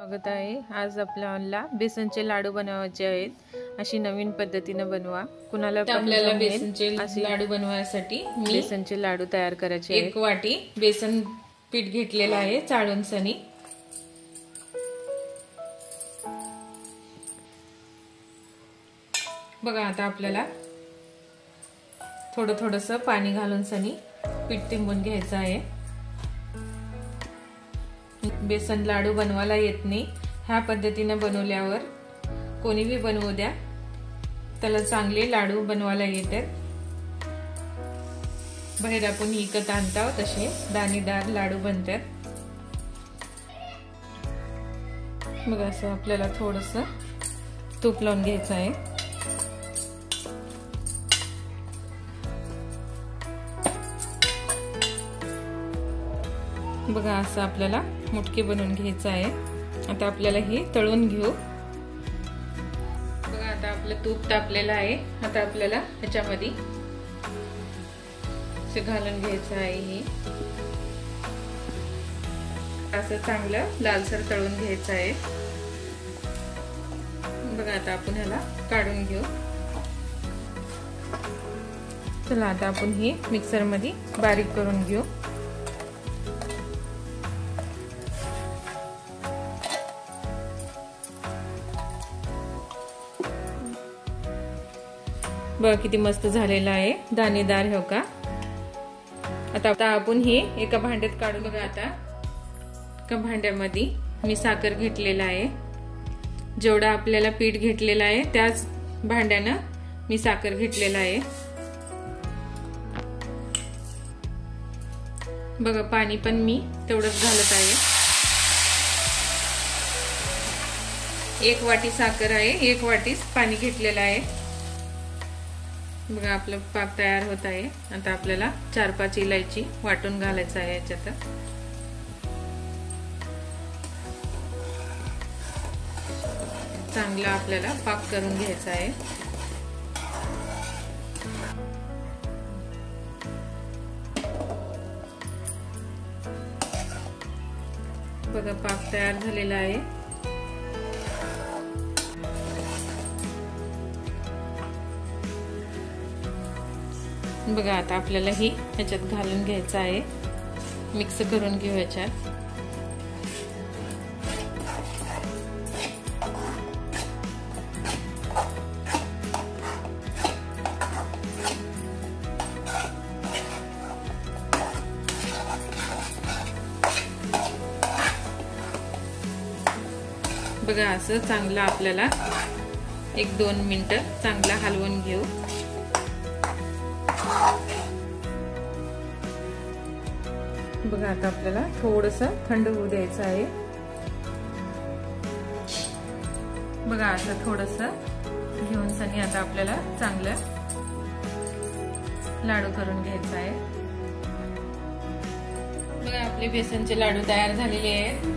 स्वागत आहे। आज आपल्याला बेसनचे लाडू बनवायचे आहेत। अशी नवीन पद्धतीने बनवा। कुणाला पण आपल्याला बेसनचे लाडू बनवण्यासाठी बेसनचे लाडू तयार करायचे आहेत। 1 वाटी बेसन पीठ घेतलेलं आहे चाळून सनी। बघा आता आपल्याला थोडंसं पाणी घालून सनी पीठ तिंबून घ्यायचं आहे। बेसन लाडू बनवायला येत नाही, ह्या पद्धतीने बनवल्यावर कोणी भी बनवू द्या त्याला चांगले लाडू बनवायला येतात। बाहेर आपण विकत आणतो तसे दाणेदार लाडू बनतात। मग असं आपल्याला थोडंसं तूप लावून घ्यायचं आहे। बघा असं आपल्याला मुटके बनवून घ्यायचं आहे। आता आपल्याला हे तळून घेऊ। बघा आता आपलं तूप तापलेलं आहे। आता आपल्याला ह्याच्यामध्ये हे घालून घ्यायचं आहे। हे असं चांगलं लालसर तळून घ्यायचं आहे। बघा आता आपण ह्याला काढून घेऊ। चला आता आपण हे मिक्सर मध्ये बारीक करून घेऊ। बघा किती मस्त झालेला आहे, दाणेदार हो का। आता आपण हे एका भांड्यात काढून बघा। आता एका भांड्यामध्ये मी साखर घेतलेला आहे। जेवढा आपल्याला पीठ घेतलेला आहे त्याच भांड्यानं मी साखर घेतलेला आहे। बघा पाणी पण मी तेवढंच घालत आहे। 1 वाटी साखर आहे, 1 वाटीच पाणी घेतलेलं आहे। बघा आपलं पाक तयार होत आहे। आता आपल्याला 4-5 इलायची वाटून घालायचं आहे याच्यात। चांगला आपल्याला पाक करून घ्यायचा आहे। बघा पाक तयार झालेला आहे। बघा आता आपल्याला ही ह्याच्यात घालून घ्यायचं आहे। मिक्स करून घेऊ ह्याच्यात। बघा असं चांगलं आपल्याला 1-2 मिनिटं चांगला हलवून घेऊ। बघा आता आपल्याला थोडंसं थंड होऊ द्यायचं आहे। बघा असं थोडंसं घेऊन सनी आता आपल्याला चांगलं लाडू करून घ्यायचं आहे। बघा आपले बेसनचे लाडू तयार झालेले आहेत।